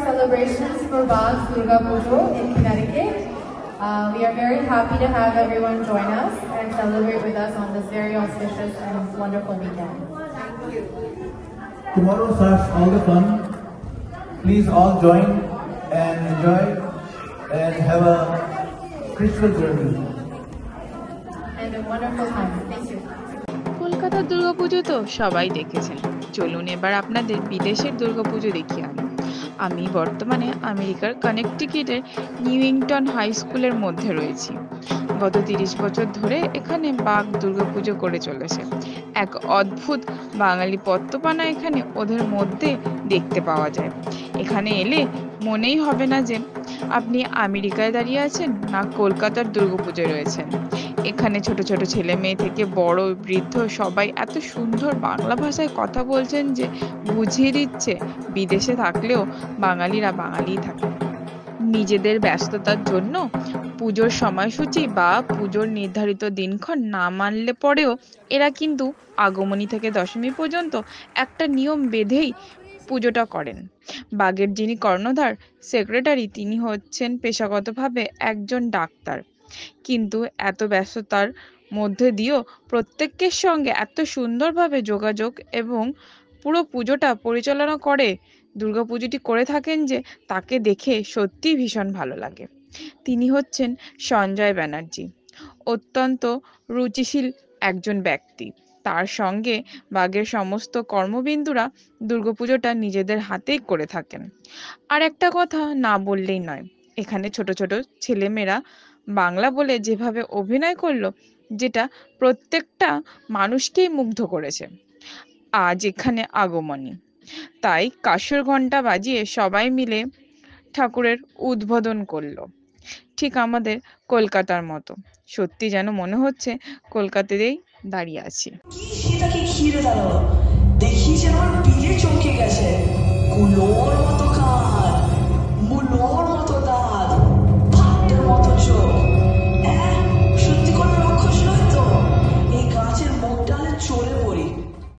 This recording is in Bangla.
celebrations for Bag's Durga Puja in Connecticut. We are very happy to have everyone join us and celebrate with us on this very auspicious and wonderful weekend. Tomorrow starts all the fun. Please all join and enjoy and have a spiritual journey. And a wonderful time. Thank you. কলকাতার দুর্গাপুজো তো সবাই দেখেছেন, চলুন এবার আপনাদের বিদেশের দুর্গাপুজো দেখিয়ে আমি বর্তমানে আমেরিকার কানেকটিকাটের নিউইংটন হাই স্কুলের মধ্যে রয়েছি। গত 30 বছর ধরে এখানে বাগ দুর্গাপুজো করে চলেছে। এক অদ্ভুত বাঙালি পত্তপানা এখানে ওদের মধ্যে দেখতে পাওয়া যায়। এখানে এলে মনেই হবে না যে আপনি আমেরিকায় দাঁড়িয়ে আছেন না কলকাতার দুর্গাপুজোয় রয়েছেন। এখানে ছোট ছোট ছেলে মেয়ে থেকে বড় বৃদ্ধ সবাই এত সুন্দর বাংলা ভাষায় কথা বলছেন যে বুঝিয়ে দিচ্ছে বিদেশে থাকলেও বাঙালিরা বাঙালিই থাকে। নিজেদের ব্যস্ততার জন্য পুজোর সময়সূচি বা পুজোর নির্ধারিত দিনক্ষণ না মানলে পরেও এরা কিন্তু আগমনী থেকে দশমী পর্যন্ত একটা নিয়ম বেঁধেই পুজোটা করেন। বাগের যিনি কর্ণধার সেক্রেটারি তিনি হচ্ছেন পেশাগতভাবে একজন ডাক্তার, কিন্তু এত ব্যস্ততার মধ্যে দিয়েও প্রত্যেকের সঙ্গে এত সুন্দরভাবে যোগাযোগ এবং পুরো পুজোটা পরিচালনা করে দুর্গাপুজোটি করে থাকেন যে তাকে দেখে সত্যিই ভীষণ ভালো লাগে। তিনি হচ্ছেন সঞ্জয় ব্যানার্জি, অত্যন্ত রুচিশীল একজন ব্যক্তি। তার সঙ্গে বাগের সমস্ত কর্মবিন্দুরা দুর্গাপুজোটা নিজেদের হাতেই করে থাকেন। আর একটা কথা না বললেই নয়, এখানে ছোট ছোট ছেলেমেয়েরা বাংলা বলে যেভাবে অভিনয় করলো যেটা প্রত্যেকটা মানুষকেই মুগ্ধ করেছে। আজ এখানে আগমনী, তাই কাসর ঘন্টা বাজিয়ে সবাই মিলে ঠাকুরের উদ্বোধন করলো, ঠিক আমাদের কলকাতার মতো। সত্যি যেন মনে হচ্ছে কলকাতাতেই দাঁড়িয়ে আছি। সেটাকে ঘিরে দাঁড়ালো, দেখি যেন আমার বিয়ে চমকে গেছে, কুলোর মতো